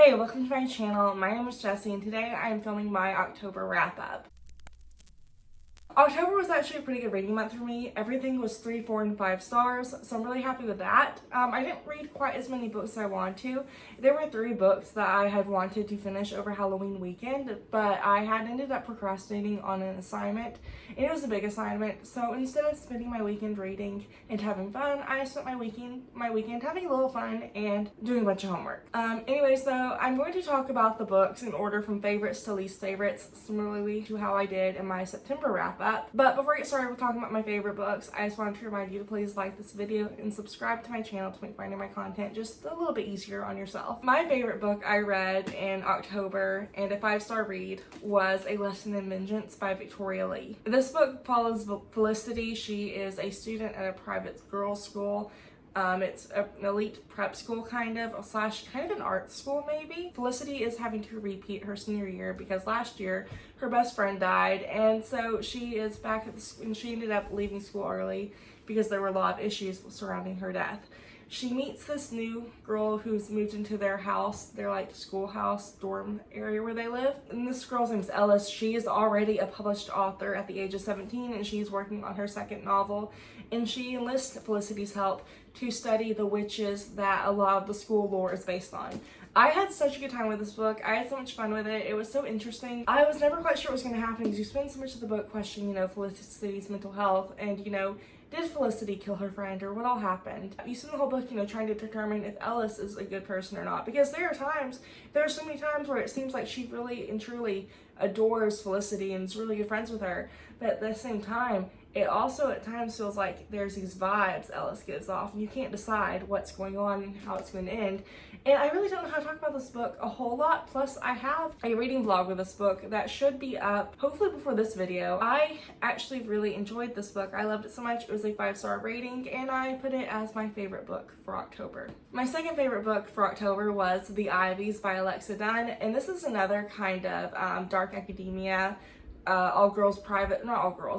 Hey, welcome to my channel. My name is Jessie and today I am filming my October wrap-up. October was actually a pretty good reading month for me. Everything was 3, 4, and 5 stars, so I'm really happy with that. I didn't read quite as many books as I wanted to. There were 3 books that I had wanted to finish over Halloween weekend, but I had ended up procrastinating on an assignment, and it was a big assignment, so instead of spending my weekend reading and having fun, I spent my weekend having a little fun and doing a bunch of homework. Anyways, though, I'm going to talk about the books in order from favorites to least favorites, similarly to how I did in my September wrap-up. But before I get started with talking about my favorite books, I just wanted to remind you to please like this video and subscribe to my channel to make finding my content just a little bit easier on yourself. My favorite book I read in October and a 5-star read was A Lesson in Vengeance by Victoria Lee. This book follows Felicity. She is a student at a private girls' school. It's an elite prep school kind of an art school maybe. Felicity is having to repeat her senior year because last year her best friend died, and so she is back at the school, and she ended up leaving school early because there were a lot of issues surrounding her death. She meets this new girl who's moved into their house, their like schoolhouse dorm area where they live. And this girl's name is Ellis. She is already a published author at the age of 17 and she's working on her second novel. And she enlists Felicity's help to study the witches that a lot of the school lore is based on. I had such a good time with this book. I had so much fun with it. It was so interesting. I was never quite sure what was going to happen because you spend so much of the book questioning, Felicity's mental health and, did Felicity kill her friend or what all happened? You spend the whole book, trying to determine if Ellis is a good person or not, because there are so many times where it seems like she really and truly adores Felicity and is really good friends with her, but at the same time, it also at times feels like there's these vibes Ellis gives off and you can't decide what's going on and how it's going to end. And I really don't know how to talk about this book a whole lot. Plus I have a reading vlog with this book that should be up hopefully before this video. I actually really enjoyed this book. I loved it so much. It was a 5-star rating and I put it as my favorite book for October. My second favorite book for October was The Ivies by Alexa Dunn, and this is another kind of dark academia, not all girls,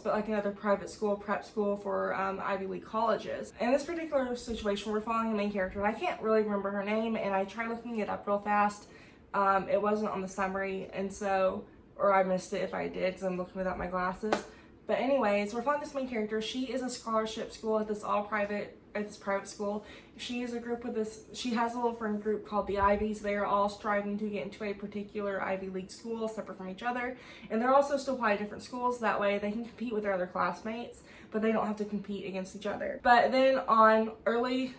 but like another private school, prep school for Ivy League colleges. In this particular situation, we're following the main character, and I can't really remember her name, and I tried looking it up real fast. It wasn't on the summary, or I missed it if I did, because I'm looking without my glasses. But anyways, we're following this main character. She is a scholarship school at this private school. She has a little friend group called the Ivies. They are all striving to get into a particular Ivy League school separate from each other. And they're also still applying to different schools. That way they can compete with their other classmates, but they don't have to compete against each other. But then on early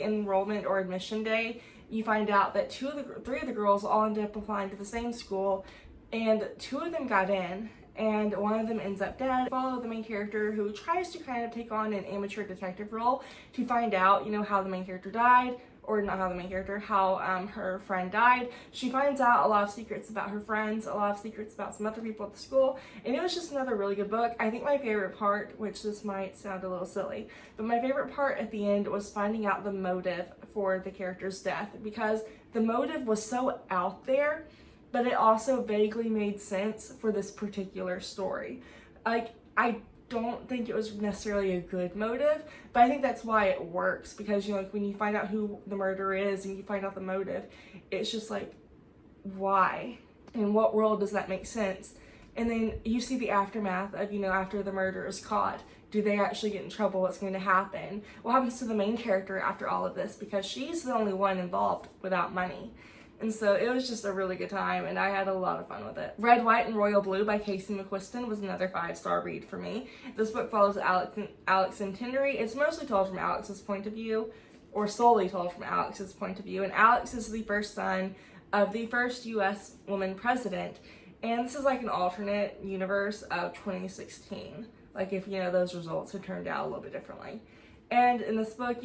enrollment or admission day, you find out that 3 of the girls all end up applying to the same school, and 2 of them got in, and one of them ends up dead. Follow the main character who tries to kind of take on an amateur detective role to find out, how the main character died, or not how the main character, how her friend died. She finds out a lot of secrets about her friends, a lot of secrets about some other people at the school, and it was just another really good book. I think my favorite part, which this might sound a little silly, but my favorite part at the end was finding out the motive for the character's death, because the motive was so out there, but it also vaguely made sense for this particular story. Like, I don't think it was necessarily a good motive, but I think that's why it works, because, when you find out who the murderer is and you find out the motive, it's just like, why? In what world does that make sense? And then you see the aftermath of, after the murderer is caught. Do they actually get in trouble? What's going to happen? What happens to the main character after all of this? Because she's the only one involved without money. And so it was just a really good time, and I had a lot of fun with it. Red, White, and Royal Blue by Casey McQuiston was another 5-star read for me. This book follows Alex and Tindery. It's mostly told from Alex's point of view, or solely told from Alex's point of view. And Alex is the first son of the first U.S. woman president. And this is like an alternate universe of 2016. Like if, those results had turned out a little bit differently. And in this book,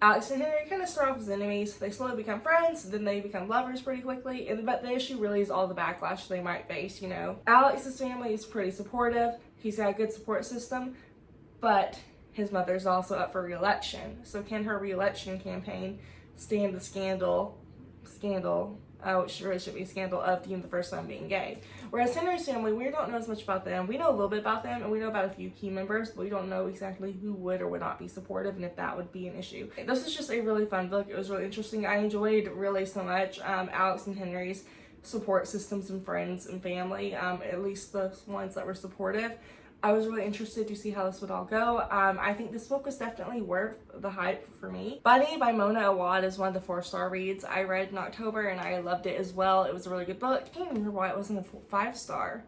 Alex and Henry kind of start off as enemies. They slowly become friends, then they become lovers pretty quickly, but the issue really is all the backlash they might face, Alex's family is pretty supportive. He's got a good support system, but his mother's also up for re-election. So can her re-election campaign stand the scandal scandal, which really should be a scandal, of Dean the first son being gay. Whereas Henry's family, we don't know as much about them. We know a little bit about them, and we know about a few key members, but we don't know exactly who would or would not be supportive, and if that would be an issue. This is just a really fun book. It was really interesting. I enjoyed really so much Alex and Henry's support systems and friends and family, at least the ones that were supportive. I was really interested to see how this would all go. I think this book was definitely worth the hype for me. Bunny by Mona Awad is one of the 4-star reads I read in October, and I loved it as well. It was a really good book. I can't remember why it wasn't a 5-star.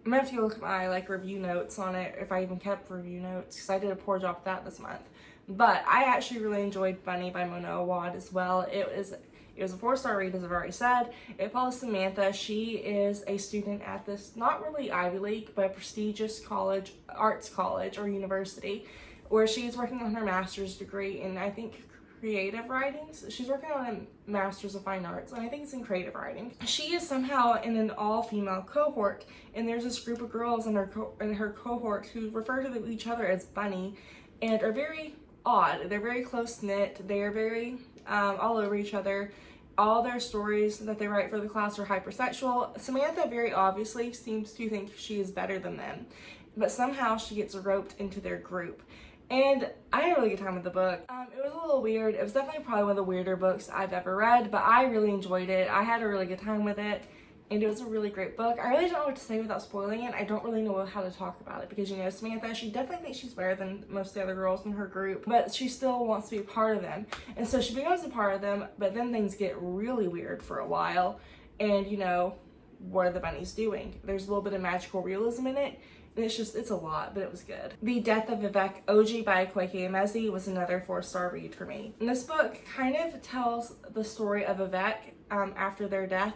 I'm gonna have to look at my review notes on it, if I even kept review notes, because I did a poor job with that this month. But I actually really enjoyed Bunny by Mona Awad as well. It was a 4-star read, as I've already said. It follows Samantha. She is a student at this, not really Ivy League, but a prestigious college, arts college or university, where she's working on her master's degree in, I think, creative writings. She's working on a master's of fine arts, and I think it's in creative writing. She is somehow in an all-female cohort, and there's this group of girls in her cohort who refer to each other as Bunny, and are very odd. They're very close-knit. They are very all over each other. All their stories that they write for the class are hypersexual. Samantha very obviously seems to think she is better than them, but somehow she gets roped into their group. And I had a really good time with the book. It was a little weird. It was definitely probably one of the weirder books I've ever read, but I really enjoyed it. I had a really good time with it, and it was a really great book. I really don't know what to say without spoiling it. I don't really know how to talk about it because, you know, Samantha, she definitely thinks she's better than most of the other girls in her group, but she still wants to be a part of them. And so she becomes a part of them, but then things get really weird for a while. And, you know, what are the bunnies doing? There's a little bit of magical realism in it. And it's a lot, but it was good. The Death of Vivek Oji by Koike Emezi was another 4-star read for me. And this book kind of tells the story of Vivek after their death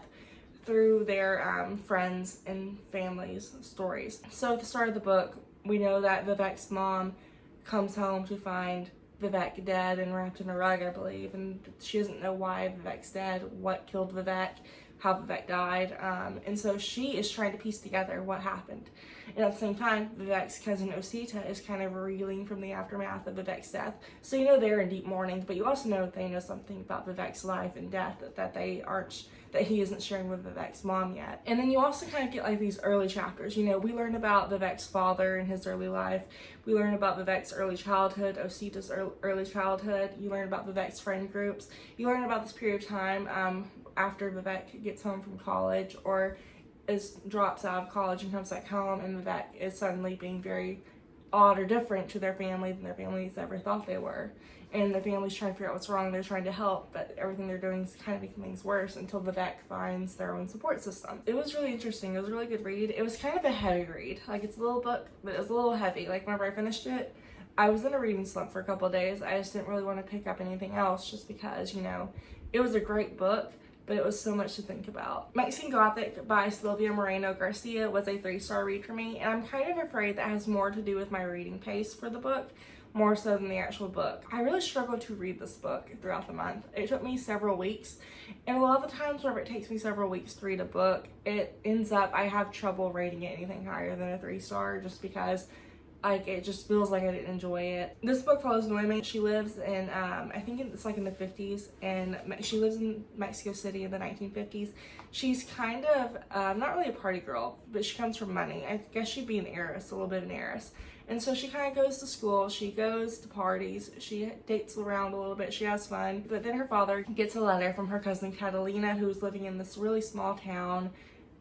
through their friends and families' stories. So at the start of the book, we know that Vivek's mom comes home to find Vivek dead and wrapped in a rug, I believe, and she doesn't know why Vivek's dead, what killed Vivek, how Vivek died, and so she is trying to piece together what happened. And at the same time, Vivek's cousin Osita is kind of reeling from the aftermath of Vivek's death. So you know they're in deep mourning, but you also know they know something about Vivek's life and death that he isn't sharing with Vivek's mom yet. And then you also kind of get these early chapters. You know, we learn about Vivek's father and his early life. We learn about Vivek's early childhood, Osita's early childhood. You learn about Vivek's friend groups. You learn about this period of time after Vivek gets home from college or drops out of college and comes back home, and Vivek is suddenly being very odd or different to their family than their families ever thought they were. And the family's trying to figure out what's wrong. They're trying to help, but everything they're doing is kind of making things worse until Vivek finds their own support system. It was really interesting. It was a really good read. It was kind of a heavy read. It's a little book, but it was a little heavy. Whenever I finished it, I was in a reading slump for a couple of days. I just didn't really want to pick up anything else just because, you know, it was a great book, but it was so much to think about. Mexican Gothic by Silvia Moreno Garcia was a 3-star read for me, and I'm kind of afraid that has more to do with my reading pace for the book, more so than the actual book. I really struggled to read this book throughout the month. It took me several weeks, and a lot of the times whenever it takes me several weeks to read a book, it ends up, I have trouble rating it anything higher than a 3-star just because it just feels like I didn't enjoy it. This book follows Noemi. She lives in, I think it's in the 50s, and she lives in Mexico City in the 1950s. She's kind of, not really a party girl, but she comes from money. I guess she'd be an heiress, a little bit of an heiress. And so she kind of goes to school, she goes to parties, she dates around a little bit, she has fun. But then her father gets a letter from her cousin Catalina, who's living in this really small town,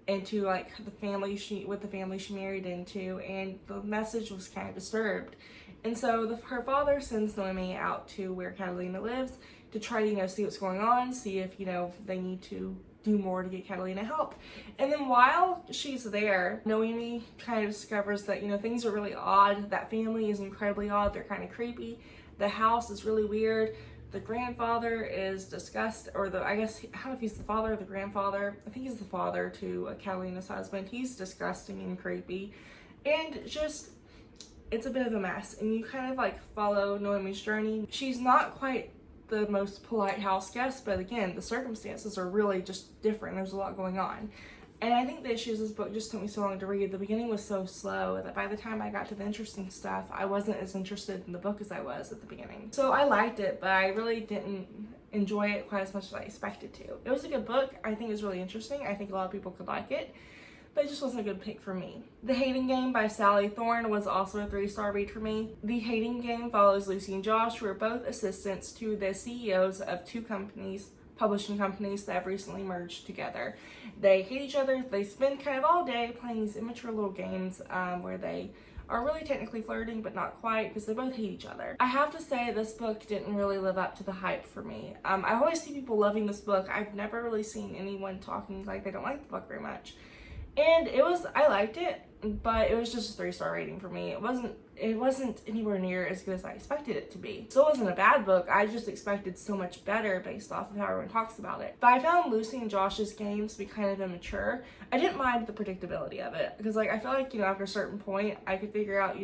into the family she married into, and the message was kind of disturbed. And so her father sends Noemi out to where Catalina lives to try to see what's going on, see if they need to do more to get Catalina help. And then while she's there, Noemi kind of discovers that things are really odd. That family is incredibly odd. They're kind of creepy. The house is really weird. The grandfather is disgusting, or I don't know if he's the father or the grandfather. I think he's the father to Catalina's husband. He's disgusting and creepy, and it's a bit of a mess. And you kind of follow Noemi's journey. She's not quite the most polite house guest, but again, the circumstances are really just different. There's a lot going on. And I think the issue is this book just took me so long to read. The beginning was so slow that by the time I got to the interesting stuff, I wasn't as interested in the book as I was at the beginning. So I liked it, but I really didn't enjoy it quite as much as I expected to. It was a good book. I think it was really interesting. I think a lot of people could like it, but it just wasn't a good pick for me. The Hating Game by Sally Thorne was also a 3-star read for me. The Hating Game follows Lucy and Josh, who are both assistants to the CEOs of 2 publishing companies that have recently merged together. They hate each other. They spend kind of all day playing these immature little games where they are really technically flirting, but not quite, because they both hate each other. I have to say this book didn't really live up to the hype for me. I always see people loving this book. I've never really seen anyone talking like they don't like the book very much. And I liked it, but it was just a 3-star rating for me. It wasn't anywhere near as good as I expected it to be. Still wasn't a bad book. I just expected so much better based off of how everyone talks about it. But I found Lucy and Josh's games to be kind of immature. I didn't mind the predictability of it, because like I feel like, after a certain point I could figure out,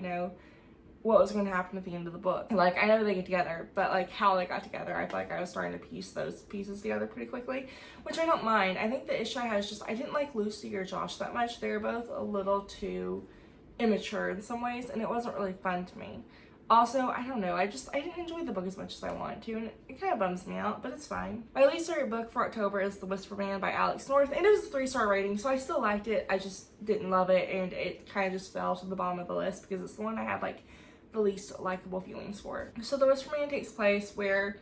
what was going to happen at the end of the book. Like, I know they get together, but like how they got together, I feel like I was starting to piece those pieces together pretty quickly, which I don't mind. I think the issue I had is just I didn't like Lucy or Josh that much. They were both a little too immature in some ways, and it wasn't really fun to me. Also, I don't know, I didn't enjoy the book as much as I wanted to, and it kind of bums me out, but it's fine. My least favorite book for October is The Whisper Man by Alex North, and it was a 3-star rating, so I still liked it. I just didn't love it, and it kind of just fell to the bottom of the list because it's the one I had like the least likable feelings for. So The Whisper Man takes place where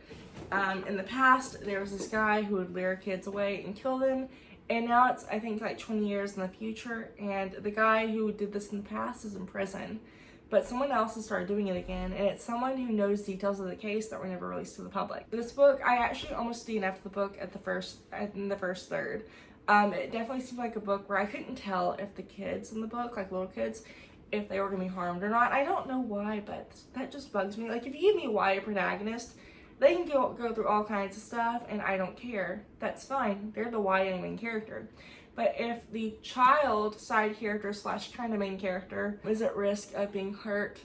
in the past there was this guy who would lure kids away and kill them, and now it's I think like 20 years in the future, and the guy who did this in the past is in prison, but someone else has started doing it again, and it's someone who knows details of the case that were never released to the public. This book, I actually almost DNF'd the book in the first third. It definitely seemed like a book where I couldn't tell if the kids in the book, like little kids, if they were gonna be harmed or not. I don't know why, but that just bugs me. Like, if you give me a YA protagonist, they can go through all kinds of stuff and I don't care. That's fine. They're the YA main character. But if the child side character / kind of main character is at risk of being hurt,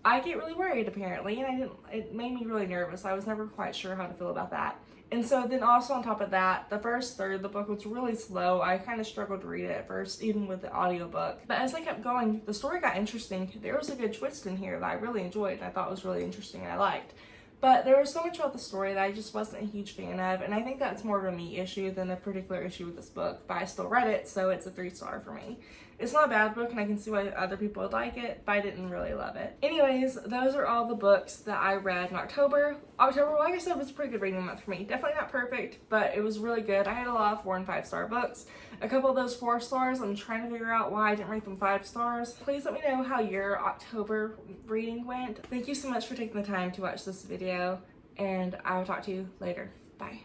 I get really worried apparently, and it made me really nervous. I was never quite sure how to feel about that. And so then also on top of that, the first third of the book was really slow. I kind of struggled to read it at first, even with the audiobook. But as I kept going, the story got interesting. There was a good twist in here that I really enjoyed and I thought was really interesting and I liked. But there was so much about the story that I just wasn't a huge fan of, and I think that's more of a me issue than a particular issue with this book, but I still read it, so it's a 3-star for me. It's not a bad book, and I can see why other people would like it, but I didn't really love it. Anyways, those are all the books that I read in October. October, like I said, was a pretty good reading month for me. Definitely not perfect, but it was really good. I had a lot of 4- and 5-star books. A couple of those 4 stars, I'm trying to figure out why I didn't rate them 5 stars. Please let me know how your October reading went. Thank you so much for taking the time to watch this video, and I will talk to you later. Bye.